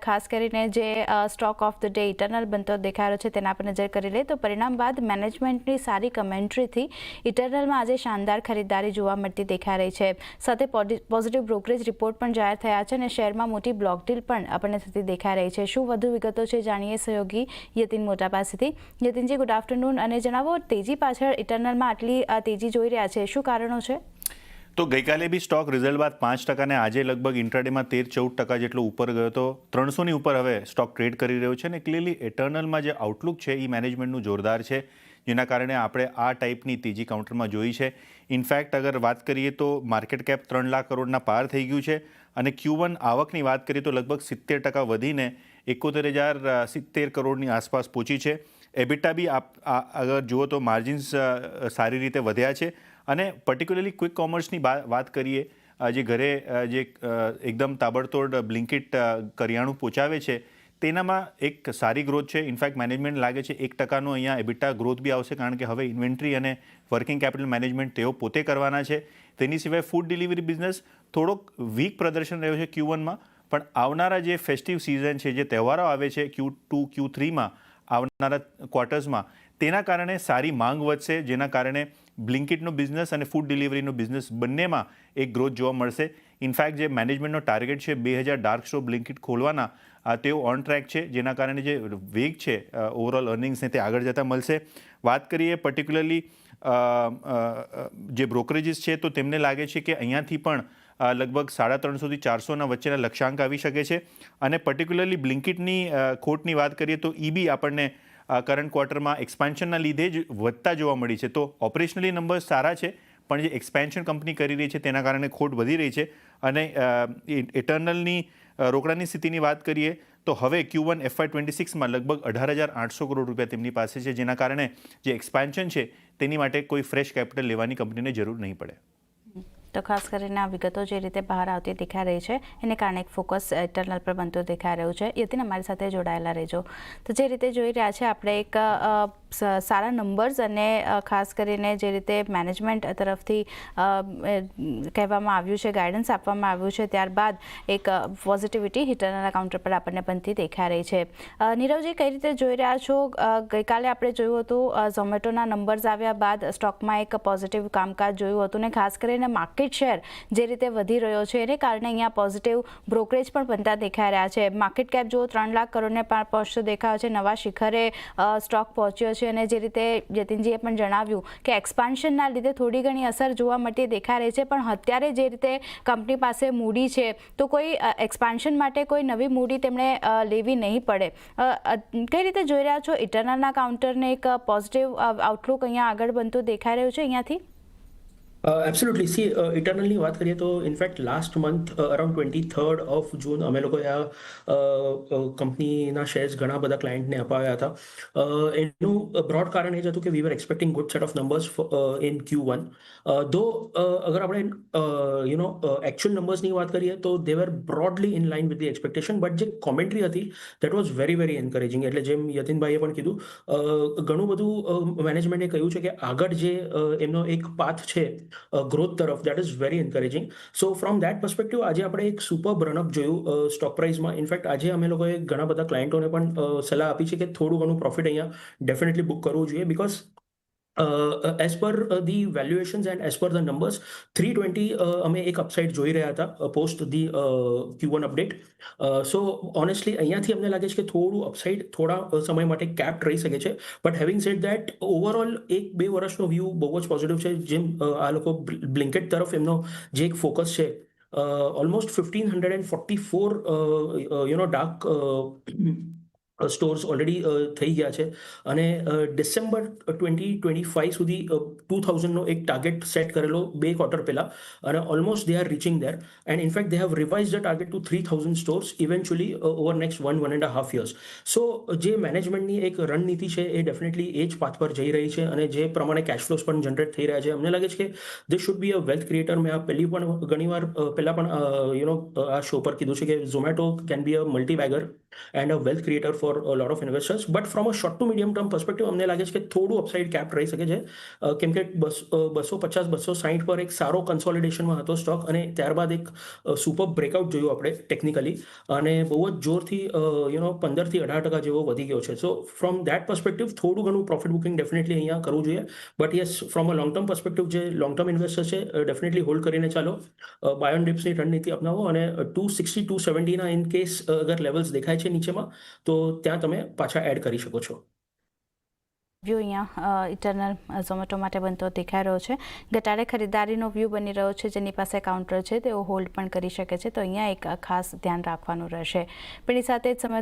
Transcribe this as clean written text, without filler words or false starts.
ખાસ કરીને જે stock of the day eternal બનતો દેખાઈ રહ્યો છે તેના પર નજર કરી લે તો પરિણામ બાદ મેનેજમેન્ટની સારી કમેન્ટ્રીથી ઇટરનલમાં આજે શાનદાર ખરીદારી જોવા મળતી દેખાઈ રહી છે. સાથે પોઝિટિવ બ્રોકરેજ રિપોર્ટ પણ જાહેર થયા છે અને શેરમાં મોટી બ્લોક ડીલ પણ આપણને થતી દેખાઈ રહી છે. શું વધુ વિગતો છે જાણીએ સહયોગી યતિન મોટા પાસેથી. યતિનજી, ગુડ આફ્ટરનૂન. અને જણાવો, તેજી પાછળ ઇટરનલમાં આટલી તેજી જોઈ રહ્યા છે, શું કારણો છે? તો ગઈકાલે બી સ્ટોક રિઝલ્ટ બાદ 5% અને આજે લગભગ ઇન્ટ્રાડેમાં 13-14% જેટલો ઉપર ગયો હતો. 300ની ઉપર હવે સ્ટોક ટ્રેડ કરી રહ્યો છે અને ક્લિયરલી ઇટરનલમાં જે આઉટલુક છે એ મેનેજમેન્ટનું જોરદાર છે, જેના કારણે આપણે આ ટાઈપની તેજી કાઉન્ટરમાં જોઈ છે. ઇનફેક્ટ અગર વાત કરીએ તો માર્કેટ કેપ 3 લાખ કરોડના પાર થઈ ગયું છે અને Q1 આવકની વાત કરીએ તો લગભગ 70% વધીને 71,070 કરોડની આસપાસ પહોંચી છે. એબિટા બી અગર જુઓ તો માર્જિન્સ સારી રીતે વધ્યા છે અને પર્ટિક્યુલરલી ક્વિક કોમર્સની વાત કરીએ, જે ઘરે જે એકદમ તાબડતોડ બ્લિંકિટ કરિયાણું પહોંચાવે છે તેનામાં એક સારી ગ્રોથ છે. ઇનફેક્ટ મેનેજમેન્ટ લાગે છે 1%નો અહીંયા એબિટા ગ્રોથ બી આવશે, કારણ કે હવે ઇન્વેન્ટરી અને વર્કિંગ કેપિટલ મેનેજમેન્ટ તેઓ પોતે કરવાના છે. તેની સિવાય ફૂડ ડિલિવરી બિઝનેસ થોડોક વીક પ્રદર્શન રહ્યો છે Q1માં, પણ આવનારા જે ફેસ્ટિવ સિઝન છે, જે તહેવારો આવે છે Q2 Q3માં આવનારા ક્વાર્ટર્સમાં, તેના કારણે સારી માંગ વધશે, જેના કારણે બ્લિંકિટનો બિઝનેસ અને ફૂડ ડિલિવરીનો બિઝનેસ બંનેમાં એક ગ્રોથ જોવા મળશે. ઇનફેક્ટ જે મેનેજમેન્ટનો ટાર્ગેટ છે 2000 ડાર્ક સ્ટોર બ્લિંકિટ ખોલવાના, તેઓ ઓન ટ્રેક છે, જેના કારણે જે વેગ છે ઓવરઓલ અર્નિંગ્સને તે આગળ જતાં મળશે. વાત કરીએ પર્ટિક્યુલરલી જે બ્રોકરેજીસ છે, તો તેમને લાગે છે કે અહીંયાથી પણ લગભગ 350 થી 400ના વચ્ચેના લક્ષ્યાંક આવી શકે છે. અને પર્ટિક્યુલરલી બ્લિંકિટની ખોટની વાત કરીએ તો એ બી આપણને કરંટ ક્વાર્ટરમાં એક્સપાન્શનના લીધે જ વધતા જોવા મળી છે. તો ઓપરેશનલી નંબર્સ સારા છે, પણ જે એક્સપેન્શન કંપની કરી રહી છે તેના કારણે ખોટ વધી રહી છે. અને ઇટરનલની રોકડાની સ્થિતિની વાત કરીએ તો હવે Q1 FY26માં લગભગ 18,800 કરોડ રૂપિયા તેમની પાસે છે, જેના કારણે જે એક્સપાન્શન છે તેની માટે કોઈ ફ્રેશ કેપિટલ લેવાની કંપનીને જરૂર નહીં પડે. તો ખાસ કરીને આ વિગતો જે રીતે બહાર આવતી દેખાઈ રહી છે એને કારણે એક ફોકસ ઇટરનલ પર બનતું દેખાઈ રહ્યું છે. યતિન, અમારી સાથે જોડાયેલા રહેજો. તો જે રીતે જોઈ રહ્યા છે આપણે, એક સારા નંબર્સ અને ખાસ કરીને જે રીતે મેનેજમેન્ટ તરફથી કહેવામાં આવ્યું છે, ગાઈડન્સ આપવામાં આવ્યું છે, ત્યારબાદ એક પોઝિટિવિટી ઇટરનલના કાઉન્ટર પર આપણને બનતી દેખાઈ રહી છે. નીરવજી, કઈ રીતે જોઈ રહ્યા છો? ગઈકાલે આપણે જોયું હતું ઝોમેટોના નંબર્સ આવ્યા બાદ સ્ટોકમાં એક પોઝિટિવ કામકાજ જોયું હતું, અને ખાસ કરીને માર્કેટ શેર જે રીતે વધી રહ્યો છે એને કારણે અહીંયા પોઝિટિવ બ્રોકરેજ પણ બનતા દેખાઈ રહ્યા છે. માર્કેટ કેપ જો 3 લાખ કરોડને પાર પહોંચતો દેખાયો છે, નવા શિખરે સ્ટોક પહોંચ્યો છે. અને જે રીતે જતિનજીએ પણ જણાવ્યું કે એક્સપાન્શનના લીધે થોડી ઘણી અસર જોવા મળતી દેખાઈ રહી છે, પણ અત્યારે જે રીતે કંપની પાસે મૂડી છે તો કોઈ એક્સપાન્શન માટે કોઈ નવી મૂડી તેમણે લેવી નહીં પડે. કઈ રીતે જોઈ રહ્યા છો ઇટરનલના કાઉન્ટરને? એક પોઝિટિવ આઉટલુક અહીંયા આગળ બનતું દેખાઈ રહ્યું છે અહીંયાથી. એબ્સોલ્યુટલી. સી, ઇટરનલની વાત કરીએ તો in fact last month around 23rd of June અમે લોકોએ આ કંપનીના શેર્સ ઘણા બધા ક્લાયન્ટને અપાવ્યા હતા. એનું બ્રોડ કારણ એ જ હતું કે we were expecting good set of numbers in Q1. Though અગર આપણે એકચ્યુઅલ નંબર્સની વાત કરીએ તો they were broadly in line with the expectation, but જે કોમેન્ટ્રી હતી that was very very encouraging. એટલે જેમ યતિનભાઈએ પણ કીધું, ઘણું બધું મેનેજમેન્ટે કહ્યું છે કે આગળ જે એમનો એક પાથ છે ગ્રોથ તરફ, that is very encouraging. So from that perspective આજે આપણે એક સુપર રનઅપ જોયું સ્ટોક પ્રાઇસમાં. ઇનફેક્ટ આજે અમે લોકોએ ઘણા બધા ક્લાયન્ટોને પણ સલાહ આપી છે કે થોડું ઘણું પ્રોફિટ અહીંયા ડેફિનેટલી બુક કરવું જોઈએ, because as per the valuations and as per the numbers, 320 અમે એક અપસાઇડ જોઈ રહ્યા હતા post the Q1 update. So honestly અહીંયાથી અમને લાગે છે કે થોડું અપસાઇડ થોડા સમય માટે કેપ્ટ રહી શકે છે. But having sad that, overall 1-2 વર્ષનો વ્યૂ બહુ જ પોઝિટિવ છે. જેમ આ લોકો બ્લિંકેટ તરફ એમનો જે એક ફોકસ છે, ઓલમોસ્ટ 1544 ડાર્ક સ્ટોર્સ ઓલરેડી થઈ ગયા છે, અને ડિસેમ્બર 2025 સુધી 2000નો એક ટાર્ગેટ સેટ કરેલો 2 ક્વાર્ટર પહેલા, અને almost they are reaching there. And in fact they have revise the target to 3000 stores eventually over next 1.5 years. So જે મેનેજમેન્ટની એક રણનીતિ છે એ ડેફિનેટલી એ જ પાથ પર જઈ રહી છે, અને જે પ્રમાણે કેશ ફ્લોઝ પણ જનરેટ થઈ રહ્યા છે, અમને લાગે છે કે this should be a wealth creator. મેં આ ઘણીવાર પહેલાં પણ આ શો પર કીધું છે કે Zomato can be a multibagger. And a wealth creator for lot of investors. But from a short to medium term perspective અમને લાગે છે કે થોડું અપસાઇડ કેપ રહી શકે છે, કેમ કે 250-260 પર એક સારો કન્સોલિડેશનમાં હતો સ્ટોક, અને ત્યારબાદ એક સુપર બ્રેકઆઉટ જોયું આપણે ટેકનિકલી, અને બહુ જ જોરથી 15-18% જેવો વધી ગયો છે. સો ફ્રોમ દેટ પર્સપેક્ટિવ થોડું ઘણું પ્રોફિટ બુકિંગ ડેફિનેટલી અહીંયા કરવું જોઈએ. But yes, from a long term perspective જે લોંગ ટર્મ ઇન્વેસ્ટર છે ડેફિનેટલી હોલ્ડ કરીને ચાલો, બાય ઓન ડિપ્સની રણનીતિ અપનાવો, અને 260-270ના ઇન કેસ અગર લેવલ્સ દેખાય છે નીચેમાં, તો ત્યાં તમે પાછા એડ કરી શકો છો. વ્યૂ અહીંયા ઇટરનલ ઝોમેટો માટે બનતો દેખાઈ રહ્યો છે. ઘટાડે ખરીદારીનો વ્યૂ બની રહ્યો છે. જેની પાસે કાઉન્ટર છે તેઓ હોલ્ડ પણ કરી શકે છે. તો અહીંયા એક ખાસ ધ્યાન રાખવાનું રહેશે. પણ એ સાથે જ સમય